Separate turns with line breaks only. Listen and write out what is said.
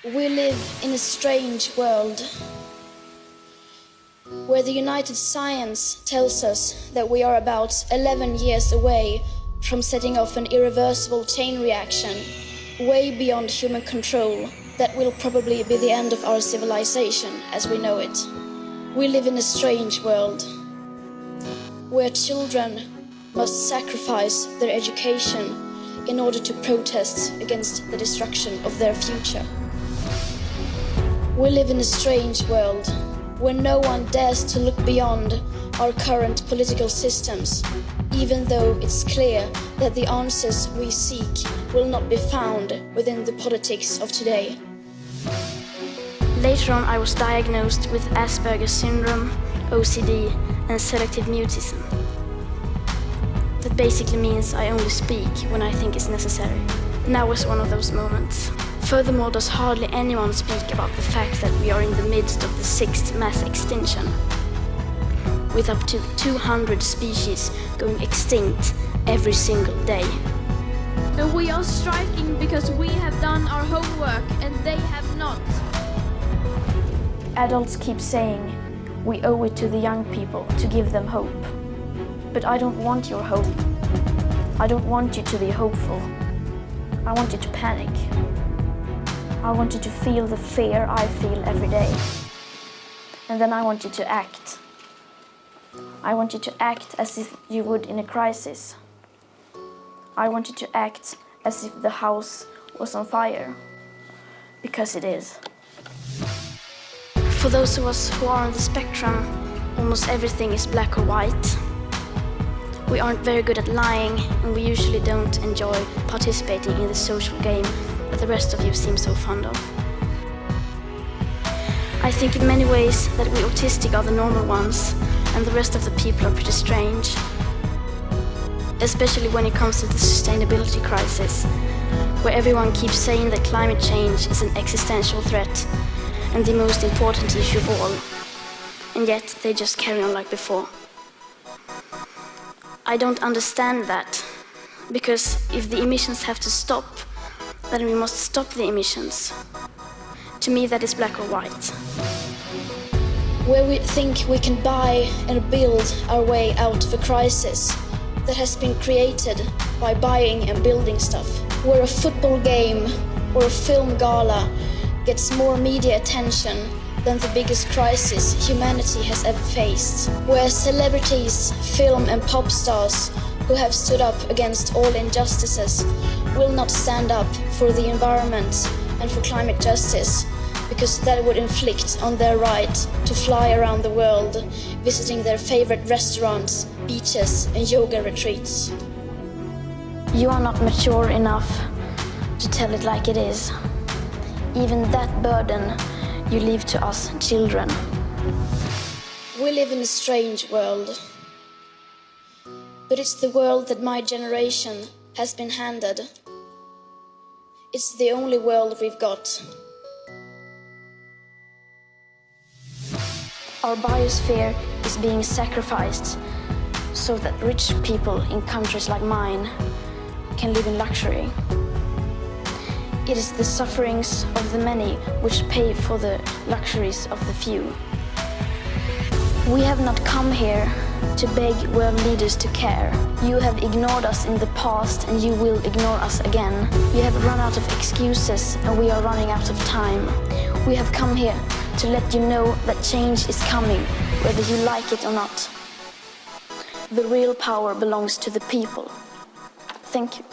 We live in a strange world where the United Science tells us that we are about 11 years away from setting off an irreversible chain reaction way beyond human control that will probably be the end of our civilization as we know it. We live in a strange world where children must sacrifice their education in order to protest against the destruction of their future. We live in a strange world where no one dares to look beyond our current political systems, even though it's clear that the answers we seek will not be found within the politics of today.
Later on, I was diagnosed with Asperger's syndrome, OCD, and selective mutism. That basically means I only speak when I think it's necessary. Now was one of those moments. Furthermore, does hardly anyone speak about the fact that we are in the midst of the 6th mass extinction, with up to 200 species going extinct every single day.
And we are striking because we have done our homework and they have not.
Adults keep saying we owe it to the young people to give them hope. But I don't want your hope. I don't want you to be hopeful. I want you to panic. I want you to feel the fear I feel every day. And then I want you to act. I want you to act as if you would in a crisis. I want you to act as if the house was on fire. Because it is.
For those of us who are on the spectrum, almost everything is black or white. We aren't very good at lying, and we usually don't enjoy participating in the social game that the rest of you seem so fond of. I think in many ways that we autistic are the normal ones, and the rest of the people are pretty strange. Especially when it comes to the sustainability crisis, where everyone keeps saying that climate change is an existential threat and the most important issue of all, and yet they just carry on like before. I don't understand that, because if the emissions have to stop, then we must stop the emissions. To me, that is black or white.
Where we think we can buy and build our way out of a crisis that has been created by buying and building stuff. Where a football game or a film gala gets more media attention than the biggest crisis humanity has ever faced. Where celebrities, film and pop stars who have stood up against all injustices will not stand up for the environment and for climate justice, because that would inflict on their right to fly around the world, visiting their favorite restaurants, beaches and yoga retreats.
You are not mature enough to tell it like it is. Even that burden you leave to us children.
We live in a strange world, but it's the world that my generation has been handed. It's the only world we've got.
Our biosphere is being sacrificed so that rich people in countries like mine can live in luxury. It is the sufferings of the many which pay for the luxuries of the few. We have not come here to beg world leaders to care. You have ignored us in the past and you will ignore us again. You have run out of excuses and we are running out of time. We have come here to let you know that change is coming, whether you like it or not. The real power belongs to the people. Thank you.